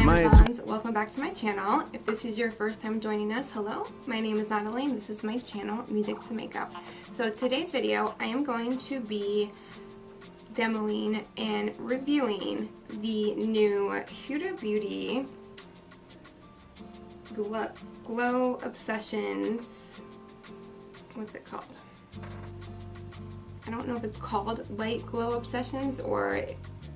Amazons, welcome back to my channel. If this is your first time joining us, hello, my name is Natalie and this is my channel, Music to Makeup. So today's video, I am going to be demoing and reviewing the new Huda Beauty Glow Obsessions, what's it called? I don't know if it's called Light Glow Obsessions or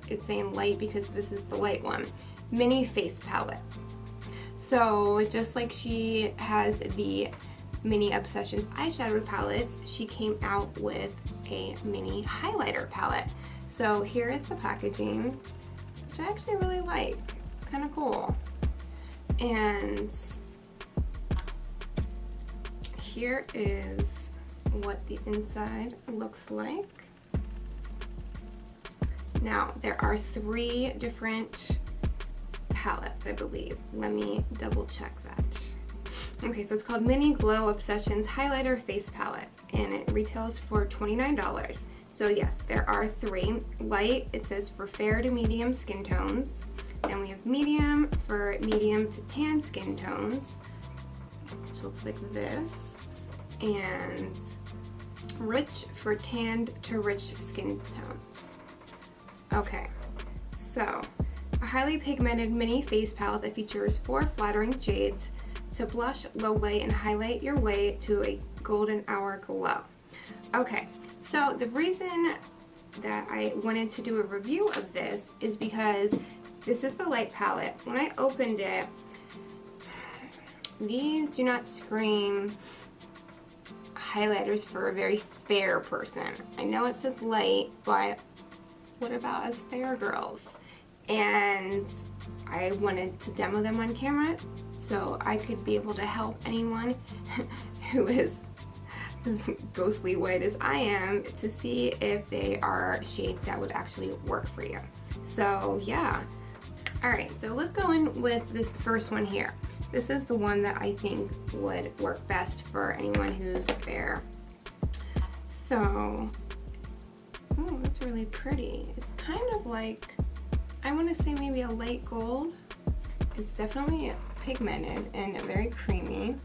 it's saying light because this is the light one. Mini face palette. So just like she has the Mini Obsessions eyeshadow palette, she came out with a mini highlighter palette. So here is the packaging, which I actually really like. It's kind of cool. And here is what the inside looks like. Now there are 3 different palettes, I believe. Let me double check that. Okay, so it's called Mini Glow Obsessions Highlighter Face Palette and it retails for $29. So yes, there are 3. Light, it says for fair to medium skin tones. Then we have medium for medium to tan skin tones, which looks like this. And rich for tanned to rich skin tones. Okay, so a highly pigmented mini face palette that features 4 flattering shades to blush, low light, and highlight your way to a golden hour glow. Okay, so the reason that I wanted to do a review of this is because this is the light palette. When I opened it, these do not scream highlighters for a very fair person. I know it says light, but what about us fair girls? And I wanted to demo them on camera so I could be able to help anyone who is as ghostly white as I am to see if they are shades that would actually work for you. So yeah. Alright, so let's go in with this first one here. This is the one that I think would work best for anyone who's fair. So, oh, that's really pretty. It's kind of like, I want to say maybe a light gold. It's definitely pigmented and very creamy.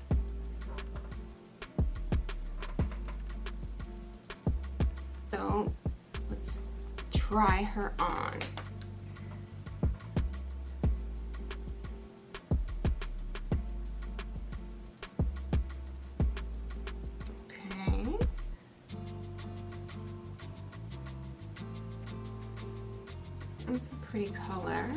So, let's try her on. It's a pretty color.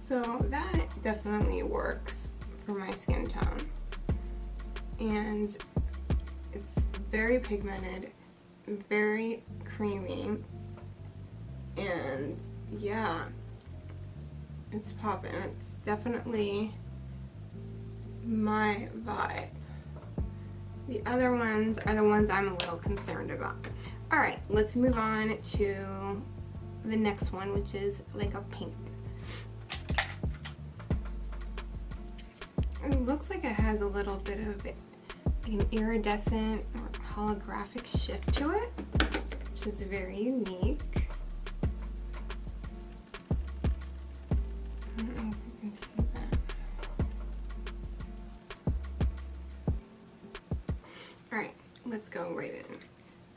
So that definitely works for my skin tone. And it's very pigmented, very creamy, and yeah, it's popping. It's definitely my vibe. The other ones are the ones I'm a little concerned about. Alright, let's move on to the next one, which is like a pink. It looks like it has a little bit of an iridescent or holographic shift to it, which is very unique. I don't know if you can see that. Alright, let's go right in.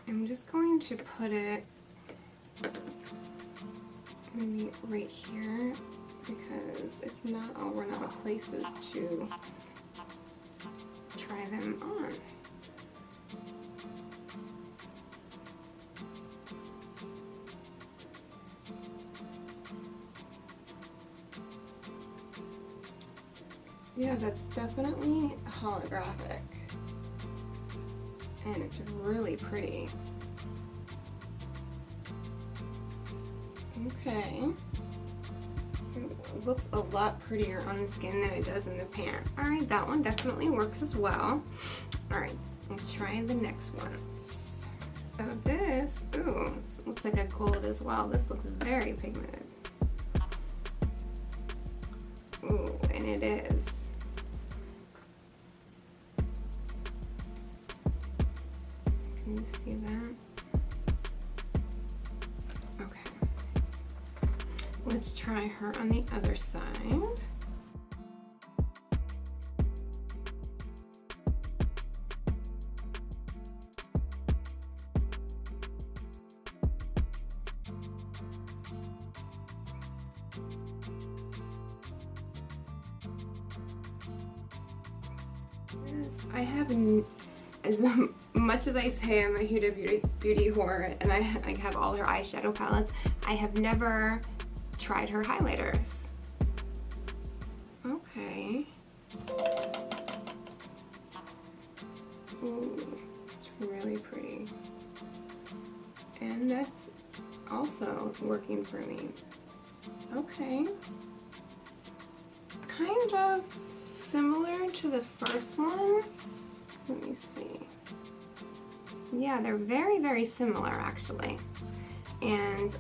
I'm just going to put it maybe right here because if not, I'll run out of places to try them on. Yeah, that's definitely holographic. And it's really pretty. Okay. It looks a lot prettier on the skin than it does in the pan. Alright, that one definitely works as well. Alright, let's try the next one. So this, ooh, it looks like a gold as well. This looks very pigmented. Ooh, and it is. Can you see that? let's try her on the other side. I have, as much as I say I'm a Huda beauty whore and I have all her eyeshadow palettes, I have never tried her highlighters. Okay. Ooh, it's really pretty. And that's also working for me. Okay. Kind of similar to the first one. Let me see. Yeah, they're very, very similar actually. And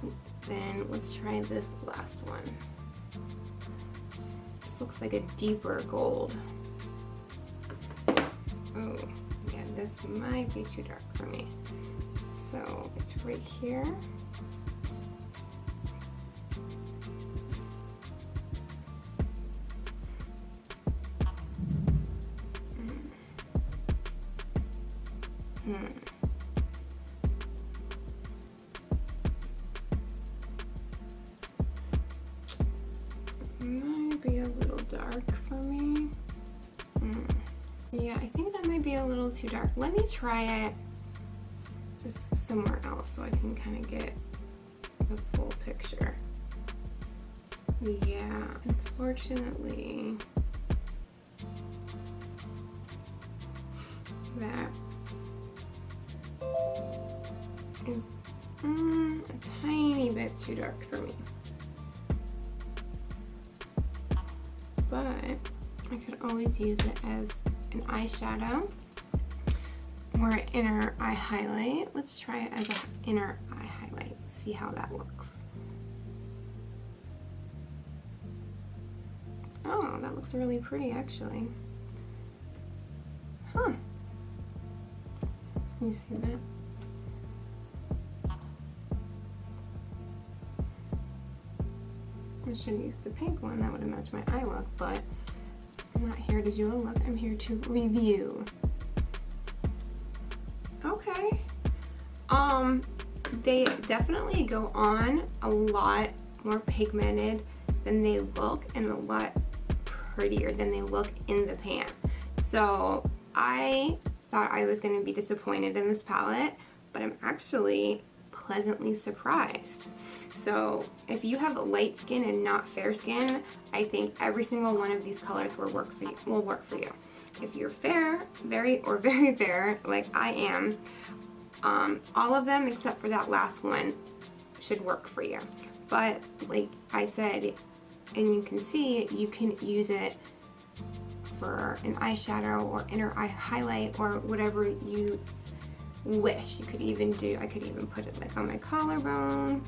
then let's try this last one. This looks like a deeper gold. Oh, yeah, this might be too dark for me. So it's right here. Might be a little dark for me. Yeah, I think that might be a little too dark. Let me try it just somewhere else so I can kind of get the full picture. Yeah, unfortunately, that is a tiny bit too dark for me. But I could always use it as an eyeshadow or an inner eye highlight. Let's try it as an inner eye highlight, see how that looks. Oh, that looks really pretty actually. Huh. You see that? I should use the pink one, that would have matched my eye look, but I'm not here to do a look, I'm here to review. Okay. They definitely go on a lot more pigmented than they look and a lot prettier than they look in the pan. So I thought I was going to be disappointed in this palette, but I'm actually pleasantly surprised. So if you have light skin and not fair skin, I think every single one of these colors will work for you. If you're fair, very fair, like I am, all of them except for that last one should work for you. But like I said, and you can see, you can use it for an eyeshadow or inner eye highlight or whatever you wish. You could even do, I could even put it like on my collarbone.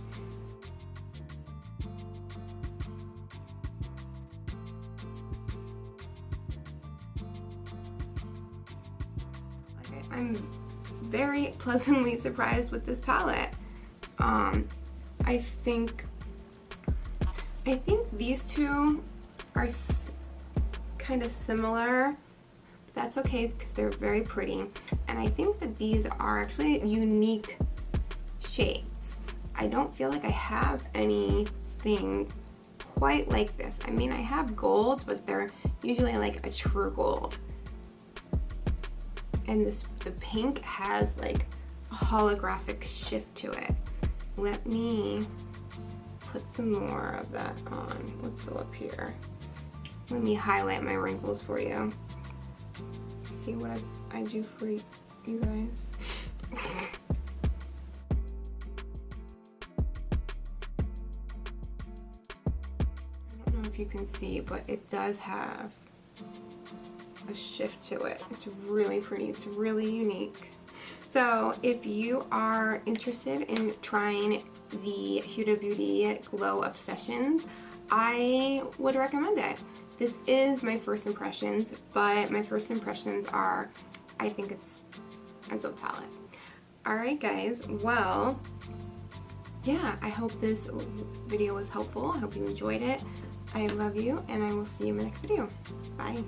I'm very pleasantly surprised with this palette. I think these two are kind of similar, but that's okay because they're very pretty. And I think that these are actually unique shades. I don't feel like I have anything quite like this. I mean, I have gold, but they're usually like a true gold. And the pink has like a holographic shift to it. Let me put some more of that on. Let's go up here. Let me highlight my wrinkles for you. See what I do for you guys. I don't know if you can see, but it does have a shift to it. It's really pretty. It's really unique. So if you are interested in trying the Huda Beauty Glow Obsessions, I would recommend it. This is my first impressions, but my first impressions are, I think it's a good palette. Alright guys, well, yeah, I hope this video was helpful. I hope you enjoyed it. I love you, and I will see you in my next video. Bye.